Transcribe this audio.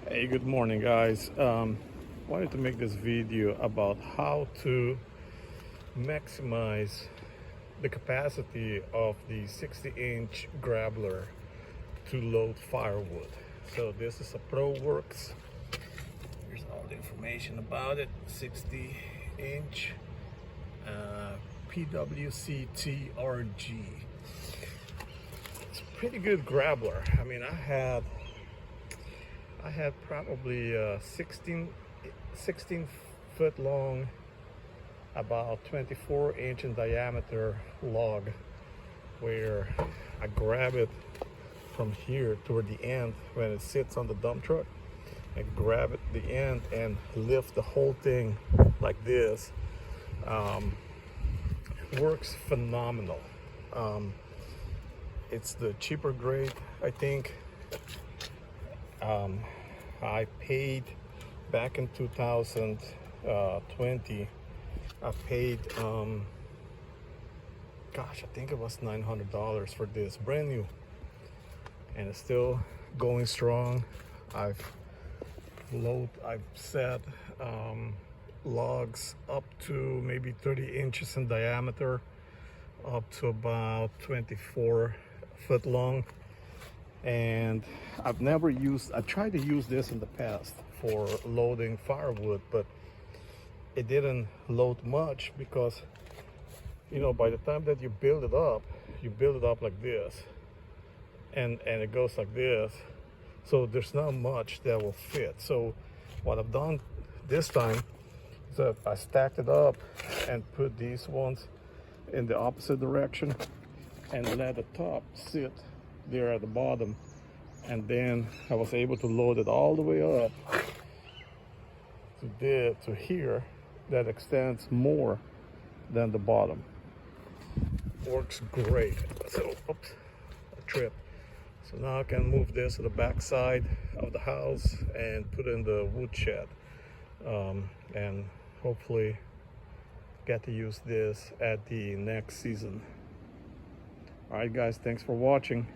Hey, good morning, guys. Wanted to make this video about how to maximize the capacity of the 60-inch grabbler to load firewood. So this is a ProWorks. Here's all the information about it. 60-inch PWC TRG. It's a pretty good grabbler. I mean, I had probably a 16 foot long, about 24-inch in diameter log, where I grab it from here toward the end when it sits on the dump truck. I grab it the end and lift the whole thing like this. Works phenomenal. It's the cheaper grade, I think. I paid back in 2020. I paid, gosh, I think it was $900 for this, brand new, and it's still going strong. I've set logs up to maybe 30 inches in diameter, up to about 24 foot long. And I tried to use this in the past for loading firewood, but it didn't load much because, you know, by the time that you build it up like this, and it goes like this, so there's not much that will fit. So what I've done this time is that I stacked it up and put these ones in the opposite direction and let the top sit there at the bottom, and then I was able to load it all the way up to here. That extends more than the bottom. Works great. So, oops, a trip. So now I can move this to the back side of the house and put in the wood shed, and hopefully get to use this at the next season. All right, guys, thanks for watching.